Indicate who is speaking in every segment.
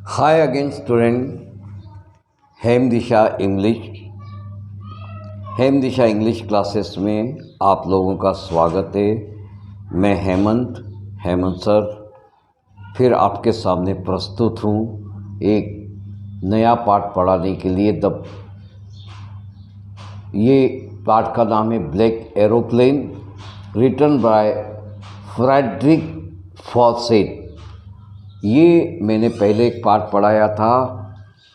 Speaker 1: हाय again student. Hem Disha English classes में आप लोगों का स्वागत है। मैं हेमंत सर फिर आपके सामने प्रस्तुत हूँ एक नया पाठ पढ़ाने के लिए। ये पाठ का नाम है black aeroplane, written by Frederick Forsyth. ये मैंने पहले एक पाठ पढ़ाया था,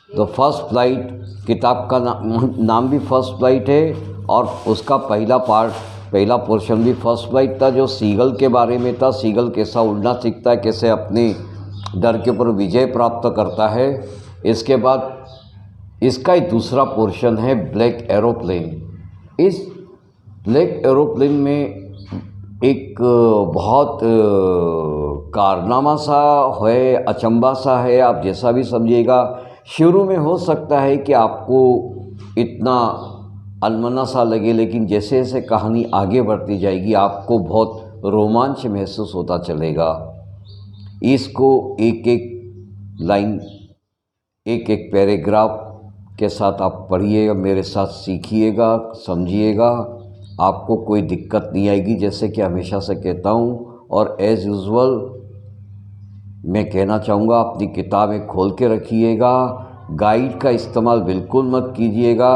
Speaker 1: द फर्स्ट फ्लाइट। किताब का नाम भी फर्स्ट फ्लाइट है और उसका पहला पोर्शन भी फर्स्ट फ्लाइट था, जो सीगल के बारे में था। सीगल कैसा उड़ना सीखता है, कैसे अपने डर के ऊपर विजय प्राप्त करता है। इसके बाद इसका ही दूसरा पोर्शन है ब्लैक एरोप्लेन। इस ब्लैक एरोप्लेन में एक बहुत कारनामा सा है, अचंभा सा है, आप जैसा भी समझिएगा। शुरू में हो सकता है कि आपको इतना अनमना सा लगे, लेकिन जैसे जैसे कहानी आगे बढ़ती जाएगी आपको बहुत रोमांच महसूस होता चलेगा। इसको एक एक लाइन, एक एक पैराग्राफ के साथ आप पढ़िएगा, मेरे साथ सीखिएगा, समझिएगा। आपको कोई दिक्कत नहीं आएगी, जैसे कि हमेशा से कहता हूँ। और एज़ यूजुअल मैं कहना चाहूँगा, अपनी किताबें खोल के रखिएगा। गाइड का इस्तेमाल बिल्कुल मत कीजिएगा,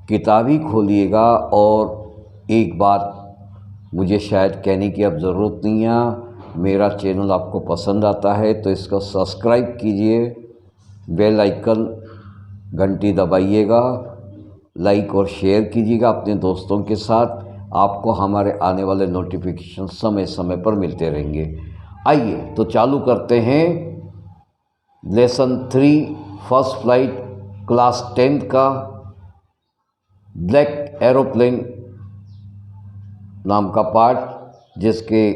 Speaker 1: किताब ही खोलिएगा। और एक बात मुझे शायद कहने की अब ज़रूरत नहीं है, मेरा चैनल आपको पसंद आता है तो इसको सब्सक्राइब कीजिए, बेल आइकन घंटी दबाइएगा, लाइक और शेयर कीजिएगा अपने दोस्तों के साथ। आपको हमारे आने वाले नोटिफिकेशन समय समय पर मिलते रहेंगे। आइए तो चालू करते हैं lesson 3 first flight class 10th का ब्लैक एरोप्लेन नाम का पाठ, जिसके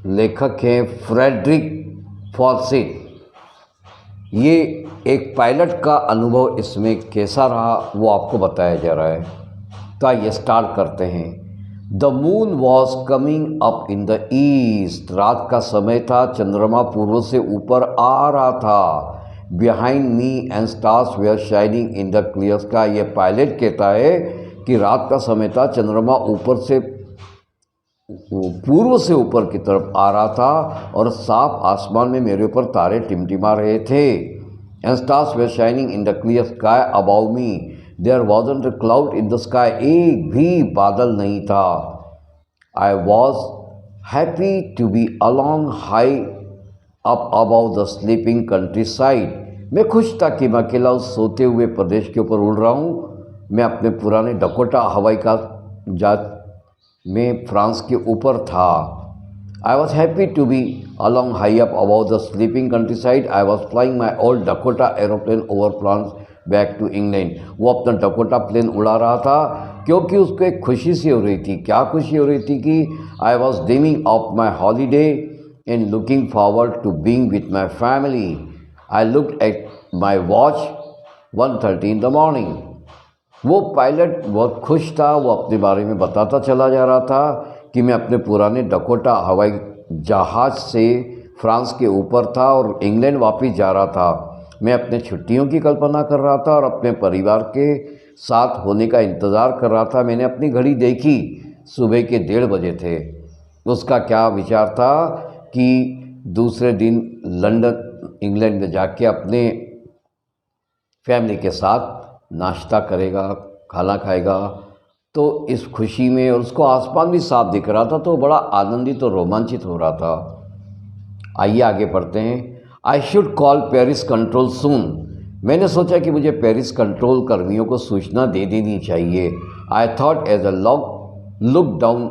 Speaker 1: लेखक हैं फ्रेडरिक फॉसेट। ये एक पायलट का अनुभव इसमें कैसा रहा वो आपको बताया जा रहा है। तो आइए स्टार्ट करते हैं। The moon was coming up in the east. रात का समय था, चंद्रमा पूर्व से ऊपर आ रहा था। Behind me and stars were shining in the clear sky. ये पायलट कहता है कि रात का समय था, चंद्रमा पूर्व से ऊपर की तरफ आ रहा था और साफ आसमान में मेरे ऊपर तारे टिमटिमा रहे थे। And stars were shining in the clear sky above me. There wasn't a cloud in the sky. एक भी बादल नहीं था। I was happy to be alone high up above the sleeping countryside. मैं खुश था कि मैं अकेला उस सोते हुए प्रदेश के ऊपर उड़ रहा हूँ। मैं अपने पुराने डकोटा हवाई जहाज में फ्रांस के ऊपर था। I was happy to be alone high up above the sleeping countryside. I was flying my old Dakota aeroplane over France back to England. वो अपना डकोटा प्लेन उड़ा रहा था क्योंकि उसको एक खुशी सी हो रही थी। क्या खुशी हो रही थी कि I was dreaming of my holiday and looking forward to being with my family. I looked at my watch 1:30 in the morning। वो पायलट बहुत खुश था। वो अपने बारे में बताता चला जा रहा था कि मैं अपने पुराने डकोटा हवाई जहाज़ से फ्रांस के ऊपर था और इंग्लैंड वापस जा रहा था। मैं अपने छुट्टियों की कल्पना कर रहा था और अपने परिवार के साथ होने का इंतज़ार कर रहा था। मैंने अपनी घड़ी देखी, सुबह के 1:30 बजे थे। उसका क्या विचार था कि दूसरे दिन लंदन इंग्लैंड में जाके अपने फैमिली के साथ नाश्ता करेगा, खाना खाएगा। तो इस खुशी में, और उसको आसमान भी साफ दिख रहा था, तो बड़ा आनंदित और रोमांचित हो रहा था। आइए आगे बढ़ते हैं। I should call Paris control soon. मैंने सोचा कि मुझे पेरिस कंट्रोल कर्मियों को सूचना दे देनी चाहिए। I thought as a look down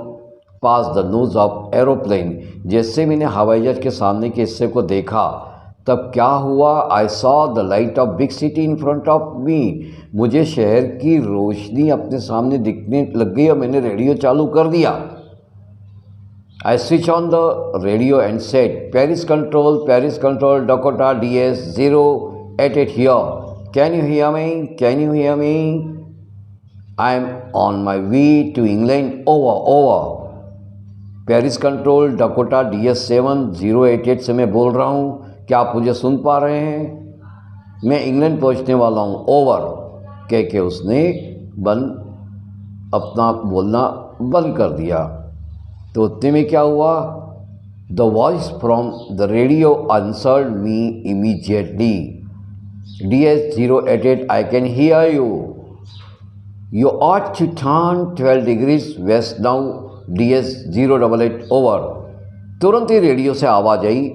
Speaker 1: past the nose of aeroplane. जैसे मैंने हवाई जहाज के सामने के हिस्से को देखा, तब क्या हुआ? I saw the light of big city in front of मी। मुझे शहर की रोशनी अपने सामने दिखने लग गई और मैंने रेडियो चालू कर दिया। I switch on the radio and said, Paris control, Dakota DS 088 here. Can you hear me? I am on my way to England. Over. Paris control Dakota DS 7088 से मैं बोल रहा हूँ। क्या आप मुझे सुन पा रहे हैं? मैं इंग्लैंड पहुंचने वाला हूँ, ओवर कह के उसने अपना बोलना बंद कर दिया। तो उतने में क्या हुआ, the voice from the radio answered me immediately, DS088 I can hear you, you ought to turn 12 degrees west now, DS088 over. तुरंत ही रेडियो से आवाज़ आई,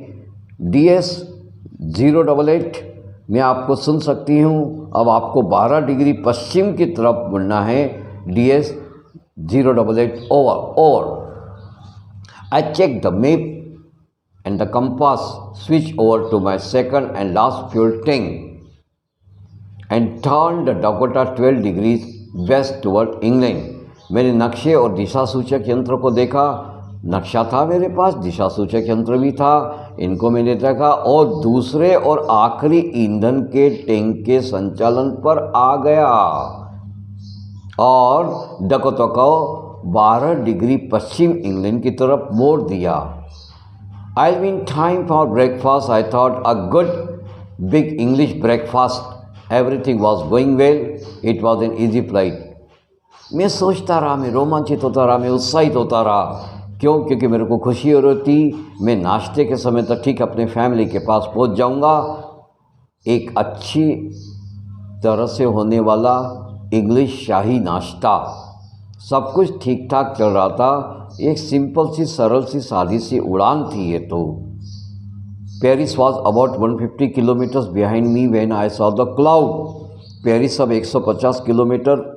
Speaker 1: DS088 मैं आपको सुन सकती हूँ, अब आपको 12 डिग्री पश्चिम की तरफ मुड़ना है, DS088 over. I checked the map and the compass, switched over to my second and last fuel tank and turned the Dakota 12 degrees west toward England. मैंने नक्शे और दिशा सूचक यंत्र को देखा, नक्शा था मेरे पास, दिशा सूचक यंत्र भी था, इनको मैंने देखा और दूसरे और आखिरी ईंधन के टैंक के संचालन पर आ गया और डकोटा को 12 डिग्री पश्चिम इंग्लैंड की तरफ मोड़ दिया। I will be in time for breakfast, I thought, a good big English breakfast, everything was going well, it was an easy flight. मैं सोचता रहा, मैं रोमांचित होता रहा, मैं उत्साहित होता रहा। क्यों? क्योंकि मेरे को खुशी हो रही थी, मैं नाश्ते के समय तक ठीक अपने फैमिली के पास पहुंच जाऊंगा। एक अच्छी तरह से होने वाला इंग्लिश शाही नाश्ता, सब कुछ ठीक ठाक चल रहा था। एक सिंपल सी, सरल सी, सादी सी उड़ान थी ये तो। Paris was about 150 kilometres behind me when I saw the cloud. Paris अब 150 किलोमीटर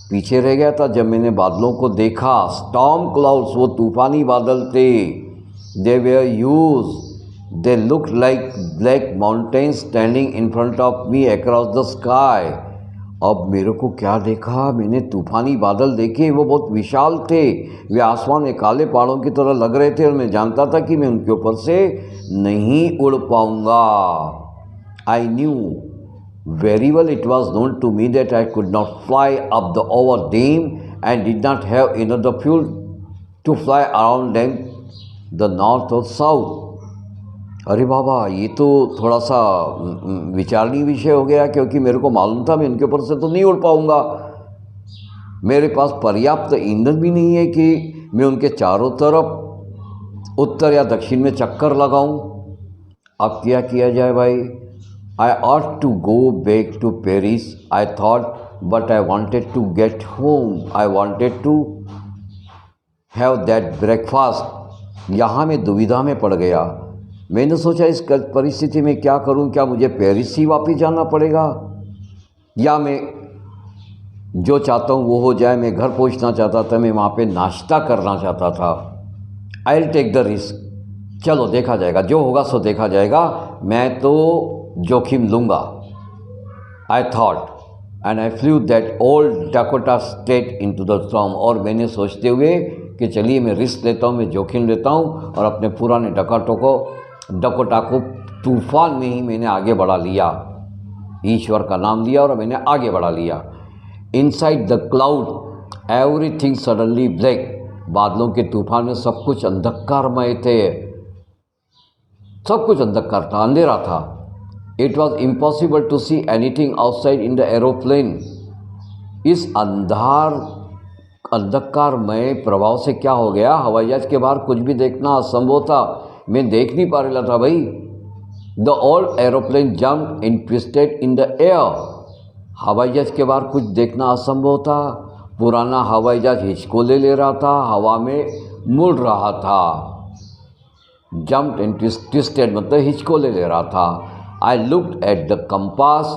Speaker 1: पीछे रह गया था जब मैंने बादलों को देखा। स्टॉर्म क्लाउड्स, वो तूफानी बादल थे। They were huge, they looked like black mountains standing in front of me across the sky. अब मेरे को क्या देखा, मैंने तूफानी बादल देखे, वो बहुत विशाल थे, वे आसमान में काले पहाड़ों की तरह लग रहे थे और मैं जानता था कि मैं उनके ऊपर से नहीं उड़ पाऊंगा। I knew very well, it was known to me that I could not fly up the over them and did not have enough the fuel to fly around them the north or south. अरे बाबा, ये तो थोड़ा सा विचारणीय विषय हो गया, क्योंकि मेरे को मालूम था मैं इनके ऊपर से तो नहीं उड़ पाऊंगा। मेरे पास पर्याप्त ईंधन भी नहीं है कि मैं उनके चारों तरफ उत्तर या दक्षिण में चक्कर लगाऊं। अब क्या किया जाए भाई? I ought to go back to Paris, I thought, but I wanted to get home. I wanted to have that breakfast. यहाँ मैं दुविधा में पड़ गया। मैंने सोचा इस परिस्थिति में क्या करूँ, क्या मुझे पेरिस ही वापस जाना पड़ेगा या मैं जो चाहता हूँ वो हो जाए। मैं घर पहुँचना चाहता था, मैं वहाँ पे नाश्ता करना चाहता था। I will take the risk, चलो देखा जाएगा, जो होगा सो देखा जाएगा, मैं तो जोखिम लूँगा। I thought and eye flu that old Dakota state into the storm. और मैंने सोचते हुए कि चलिए मैं रिस्क लेता हूँ, मैं जोखिम लेता हूँ और अपने पुराने डकोटा को तूफान में ही मैंने आगे बढ़ा लिया। ईश्वर का नाम लिया और मैंने आगे बढ़ा लिया। Inside the cloud everything suddenly black. बादलों के तूफान में सब कुछ अंधकारमय थे, सब कुछ अंधकार था, अंधेरा था। It was impossible to see anything outside in the aeroplane. इस अंधकारमय प्रभाव से क्या हो गया, हवाई जहाज के बाहर कुछ भी देखना असंभव था। मैं देख नहीं पा रहा था भाई। The old aeroplane jumped and twisted in the air. हवाई जहाज के बाहर कुछ देखना असंभव था। पुराना हवाई जहाज हिचको ले रहा था, हवा में मुड़ रहा था। Jumped and twisted मतलब हिचको ले रहा था। I looked at the compass.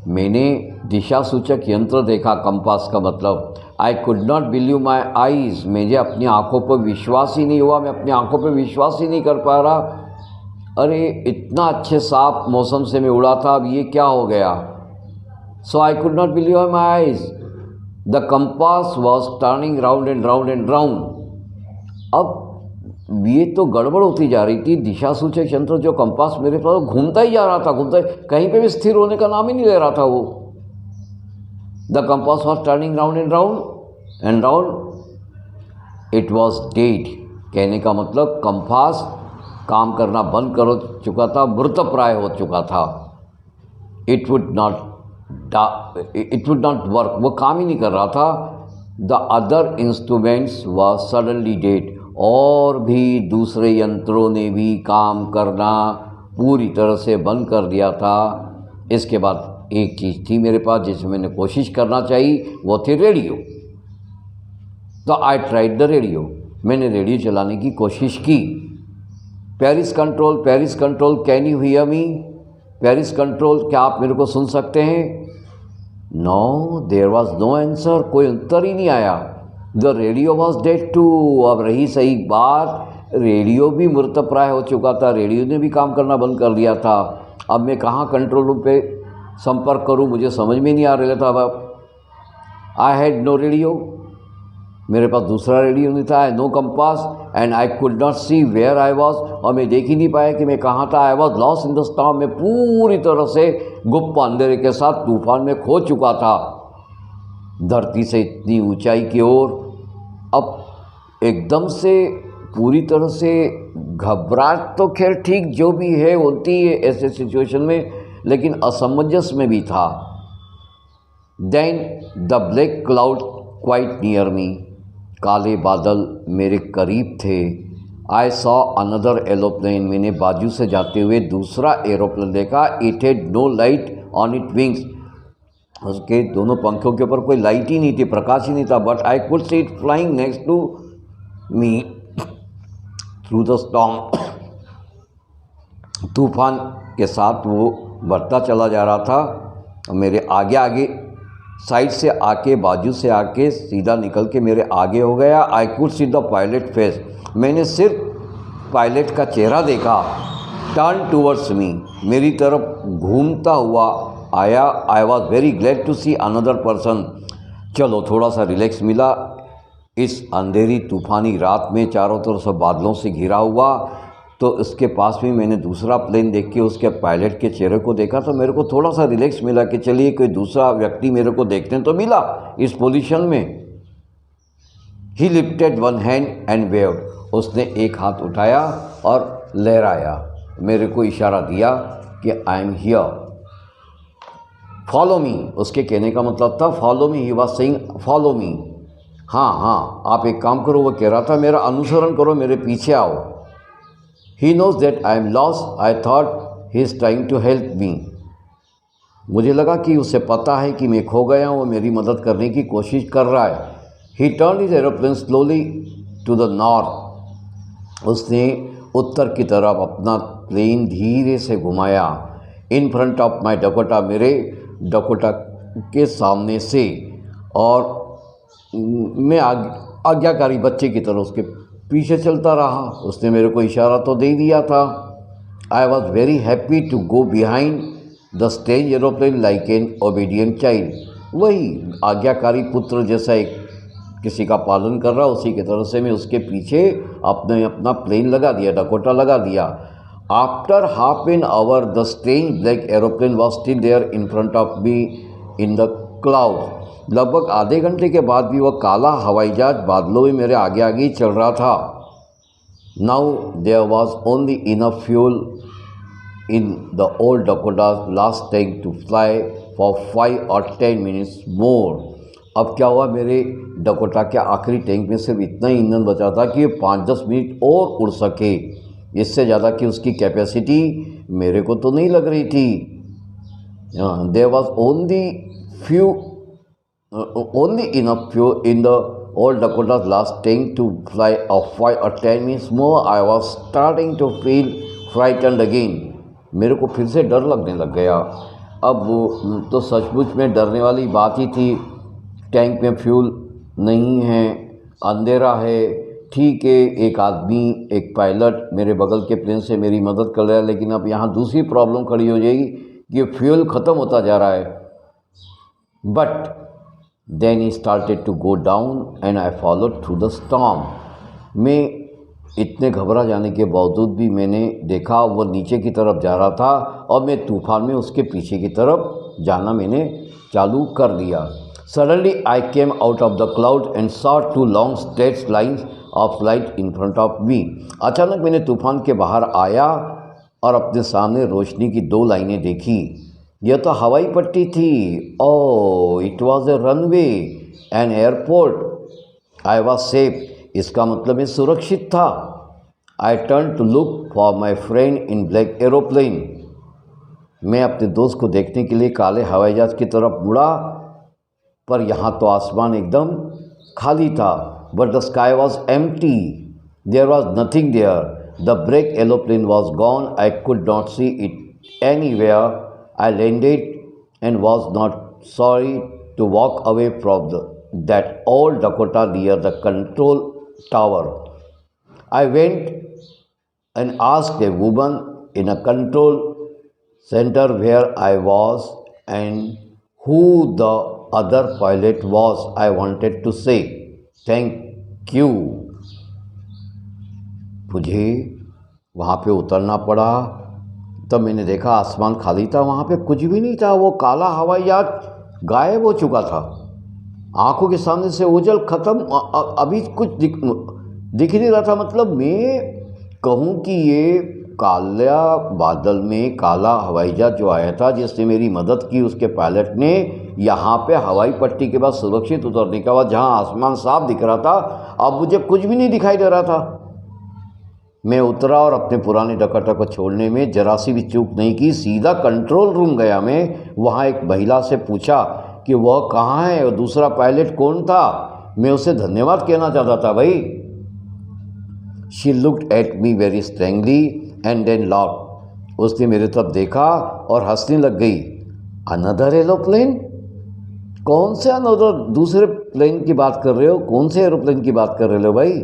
Speaker 1: मैंने दिशा सूचक यंत्र देखा, कंपास का मतलब। I could not believe my eyes. मुझे अपनी आंखों पर विश्वास ही नहीं हुआ, मैं अपनी आंखों पर विश्वास ही नहीं कर पा रहा। अरे इतना अच्छे साफ मौसम से मैं उड़ा था, अब ये क्या हो गया? So I could not believe my eyes. The compass was turning round and round and round. अब ये तो गड़बड़ होती जा रही थी। दिशा सूचक यंत्र जो कंपास मेरे पास घूमता ही जा रहा था, घूमता ही, कहीं पे भी स्थिर होने का नाम ही नहीं ले रहा था वो। The compass was turning round and round and round. It was dead. कहने का मतलब कंपास काम करना बंद कर चुका था, मृतप्राय हो चुका था। इट वुड नॉट वर्क, वो काम ही नहीं कर रहा था। The other instruments were suddenly dead, और भी दूसरे यंत्रों ने भी काम करना पूरी तरह से बंद कर दिया था। इसके बाद एक चीज़ थी मेरे पास जिसमें मैंने कोशिश करना चाहिए, वो थी रेडियो। तो आई ट्राइड द रेडियो, मैंने रेडियो चलाने की कोशिश की। Paris control, can you hear me? Paris control, क्या आप मेरे को सुन सकते हैं? No, there was no answer, कोई उत्तर ही नहीं आया। The radio was dead too. अब रही सही बात, रेडियो भी मृतप्राय हो चुका था, रेडियो ने भी काम करना बंद कर दिया था। अब मैं कहाँ कंट्रोल रूम पे संपर्क करूँ, मुझे समझ में नहीं आ रहा था। अब आई हैड नो रेडियो, मेरे पास दूसरा रेडियो नहीं था। No compass and I could not see where I was, और मैं देख ही नहीं पाया कि मैं कहाँ था। I was lost in the storm, मैं पूरी तरह से गुप्त अंधेरे के साथ तूफान में खो चुका था, धरती से इतनी ऊंचाई की ओर। अब एकदम से पूरी तरह से घबराहट तो खैर ठीक जो भी है होती है ऐसे सिचुएशन में, लेकिन असमंजस में भी था। Then the black cloud quite near me, काले बादल मेरे करीब थे। आई सॉ अनदर एरोप्लेन, मैंने बाजू से जाते हुए दूसरा एरोप्लेन देखा। It had no light on it wings, उसके दोनों पंखों के ऊपर कोई लाइट ही नहीं थी, प्रकाश ही नहीं था। But I could see it flying next to me through the storm. तूफान के साथ वो बढ़ता चला जा रहा था और मेरे आगे आगे साइड से आके, बाजू से आके सीधा निकल के मेरे आगे हो गया। आई could see the pilot face, मैंने सिर्फ पायलट का चेहरा देखा। टर्न टूवर्ड्स मी, मेरी तरफ घूमता हुआ आया। I was very glad to see another person. चलो थोड़ा सा रिलैक्स मिला। इस अंधेरी तूफानी रात में चारों तरफ से बादलों से घिरा हुआ, तो उसके पास में मैंने दूसरा प्लेन देख के उसके पायलट के चेहरे को देखा, तो मेरे को थोड़ा सा रिलैक्स मिला कि चलिए कोई दूसरा व्यक्ति मेरे को देखने तो मिला इस पोजीशन में। ही lifted one hand and waived, उसने एक हाथ उठाया और लहराया, मेरे को इशारा दिया कि I am here, follow me. उसके कहने का मतलब था follow me, he was saying follow me. हाँ, आप एक काम करो, वो कह रहा था मेरा अनुसरण करो, मेरे पीछे आओ। He knows that I am lost. I thought he is trying to help me. मुझे लगा कि उसे पता है कि मैं खो गया हूँ, वो मेरी मदद करने की कोशिश कर रहा है। He turned his aeroplane slowly to the north. उसने उत्तर की तरफ अपना प्लेन धीरे से घुमाया। In front of my Dakota, मेरे डकोटा के सामने से, और मैं आज्ञाकारी बच्चे की तरह उसके पीछे चलता रहा। उसने मेरे को इशारा तो दे दिया था। I was very happy to go behind the strange aeroplane like an obedient child. वही आज्ञाकारी पुत्र जैसा एक किसी का पालन कर रहा, उसी की तरह से मैं उसके पीछे अपना प्लेन लगा दिया, डकोटा लगा दिया। After half an hour the strange black aeroplane was still there in front of me in the cloud. लगभग आधे घंटे के बाद भी वह काला हवाई जहाज बादलों में मेरे आगे आगे ही चल रहा था। Now there was only enough fuel in the old Dakota's last tank to fly for 5 or 10 minutes more. अब क्या हुआ, मेरे डकोटा के आखिरी टैंक में सिर्फ इतना ही ईंधन बचा था कि 5-10 मिनट और उड़ सके, इससे ज़्यादा कि उसकी कैपेसिटी मेरे को तो नहीं लग रही थी। There was only enough fuel in the old Dakota's last tank to fly of 5 or 10 minutes more. I was starting to feel frightened again. मेरे को फिर से डर लगने लग गया। अब वो तो सचमुच में डरने वाली बात ही थी। टैंक में फ्यूल नहीं है, अंधेरा है, ठीक है, एक आदमी, एक पायलट मेरे बगल के प्लेन से मेरी मदद कर रहा है, लेकिन अब यहाँ दूसरी प्रॉब्लम खड़ी हो जाएगी कि फ्यूल ख़त्म होता जा रहा है। But Then he started to go down and I followed through the storm. मैं इतने घबरा जाने के बावजूद भी मैंने देखा वो नीचे की तरफ जा रहा था और मैं तूफान में उसके पीछे की तरफ जाना मैंने चालू कर दिया। Suddenly I came out of the cloud and saw 2 long straight lines of light in front of me. अचानक मैंने तूफान के बाहर आया और अपने सामने रोशनी की 2 लाइनें देखी। यह तो हवाई पट्टी थी। Oh, it was a runway an airport. I was safe, इसका मतलब मैं सुरक्षित था। I turn to look for my friend in black aeroplane. मैं अपने दोस्त को देखने के लिए काले हवाई जहाज की तरफ मुड़ा, पर यहाँ तो आसमान एकदम खाली था। But the sky was empty, there was nothing there. The black aeroplane was gone, I could not see it anywhere. I landed and was not sorry to walk away from that old Dakota near the control tower. I went and asked a woman in a control center where I was and who the other pilot was. I wanted to say thank you. मुझे वहाँ पे उतरना पड़ा। तब मैंने देखा आसमान खाली था, वहाँ पे कुछ भी नहीं था। वो काला हवाई जहाज गायब हो चुका था, आंखों के सामने से ओझल खत्म। अभी कुछ दिख नहीं रहा था। मतलब मैं कहूँ कि ये काला बादल में काला हवाई जहाज जो आया था, जिसने मेरी मदद की, उसके पायलट ने यहाँ पे हवाई पट्टी के बाद सुरक्षित उतरने के बाद जहाँ आसमान साफ दिख रहा था, अब मुझे कुछ भी नहीं दिखाई दे रहा था। मैं उतरा और अपने पुराने डकोटा को छोड़ने में जरा सी भी चूक नहीं की। सीधा कंट्रोल रूम गया। मैं वहाँ एक महिला से पूछा कि वह कहाँ है और दूसरा पायलट कौन था। मैं उसे धन्यवाद कहना चाहता था भाई। She looked at me very strangely and then laughed. उसने मेरे तरफ देखा और हंसने लग गई। Another aeroplane? कौन से अनदर? दूसरे प्लेन की बात कर रहे हो? कौन से एरोप्लेन की बात कर रहे हो भाई?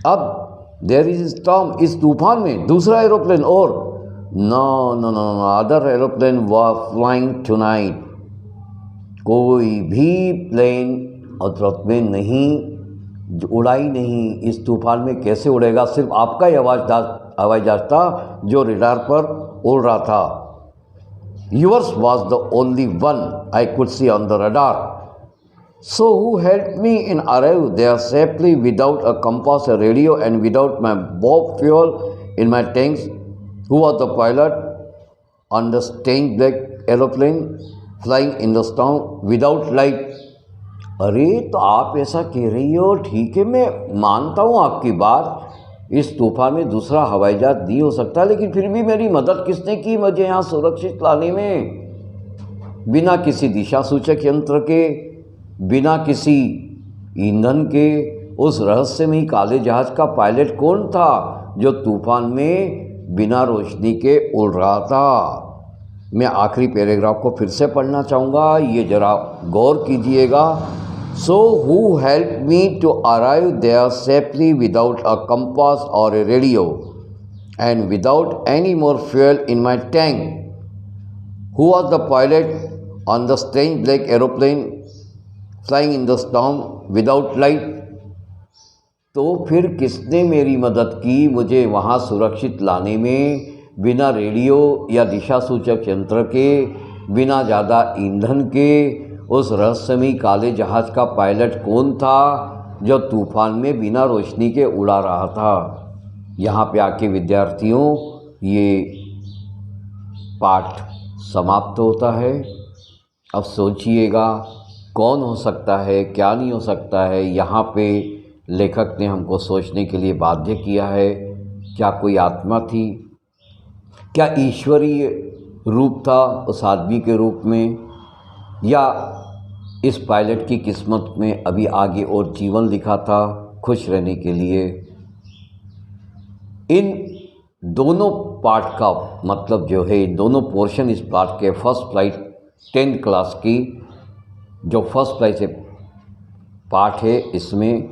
Speaker 1: अब देयर इज स्टॉर्म, इस तूफान में दूसरा एरोप्लेन और? No no no no, other aeroplane was flying tonight. कोई भी प्लेन अदरक में नहीं उड़ा ही नहीं। इस तूफान में कैसे उड़ेगा? सिर्फ आपका ही हवाई जहाज था जो रडार पर उड़ रहा था। Yours was the only one I could C on the radar. So who helped me in arrive there safely without a compass, a radio, and without my bob fuel in my tanks? Who was the pilot on the strange black aeroplane flying in the storm without light? अरे तो आप ऐसा कह रही हो, ठीक है, मैं मानता हूँ आपकी बात। इस तूफान में दूसरा हवाई जहाज नहीं हो सकता, लेकिन फिर भी मेरी मदद किसने की मुझे यहाँ सुरक्षित लाने में? बिना किसी दिशा सूचक यंत्र के, बिना किसी ईंधन के, उस रहस्यमयी काले जहाज का पायलट कौन था जो तूफान में बिना रोशनी के उड़ रहा था? मैं आखिरी पैराग्राफ को फिर से पढ़ना चाहूँगा, ये जरा गौर कीजिएगा। So who help me to arrive there safely without a compass और a radio and without any more fuel in my tank? Who was the pilot on the strange black aeroplane flying in the storm without light? तो फिर किसने मेरी मदद की मुझे वहाँ सुरक्षित लाने में? बिना रेडियो या दिशा सूचक यंत्र के, बिना ज़्यादा ईंधन के, उस रहस्यमयी काले जहाज़ का पायलट कौन था जो तूफान में बिना रोशनी के उड़ा रहा था? यहाँ पे आके विद्यार्थियों ये पाठ समाप्त होता है। अब सोचिएगा कौन हो सकता है, क्या नहीं हो सकता है। यहाँ पे लेखक ने हमको सोचने के लिए बाध्य किया है। क्या कोई आत्मा थी? क्या ईश्वरीय रूप था उस आदमी के रूप में? या इस पायलट की किस्मत में अभी आगे और जीवन लिखा था खुश रहने के लिए? इन दोनों पार्ट का मतलब जो है, इन दोनों पोर्शन इस पार्ट के फर्स्ट फ्लाइट 10th क्लास की जो फर्स्ट फ्लाइट से पार्ट है, इसमें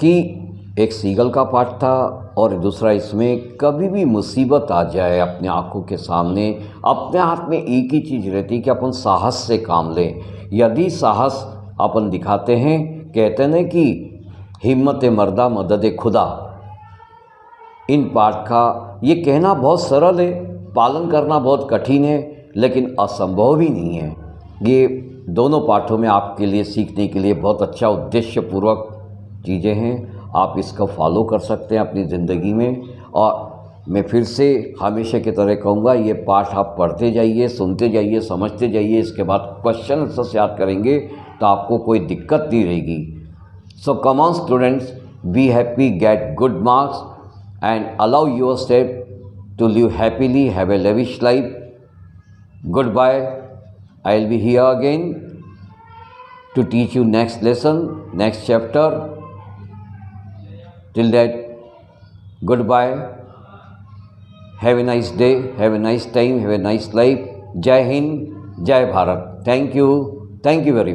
Speaker 1: कि एक सीगल का पार्ट था और दूसरा इसमें कभी भी मुसीबत आ जाए अपने आँखों के सामने, अपने हाथ में एक ही चीज़ रहती कि अपन साहस से काम लें। यदि साहस अपन दिखाते हैं, कहते हैं कि हिम्मत मर्दा मदद खुदा। इन पाठ का ये कहना बहुत सरल है, पालन करना बहुत कठिन है, लेकिन असंभव भी नहीं है। ये दोनों पाठों में आपके लिए सीखने के लिए बहुत अच्छा उद्देश्यपूर्वक चीज़ें हैं। आप इसका फॉलो कर सकते हैं अपनी ज़िंदगी में। और मैं फिर से हमेशा की तरह कहूँगा, ये पाठ आप पढ़ते जाइए, सुनते जाइए, समझते जाइए, इसके बाद क्वेश्चन आंसर्स याद करेंगे तो आपको कोई दिक्कत नहीं रहेगी। So come on students, be happy, get good marks and allow yourself to live happily, have a lavish life. Goodbye. I will be here again to teach you next lesson, next chapter. Till that, goodbye. Have a nice day, have a nice time, have a nice life. Jai Hind, Jai Bharat. Thank you very much.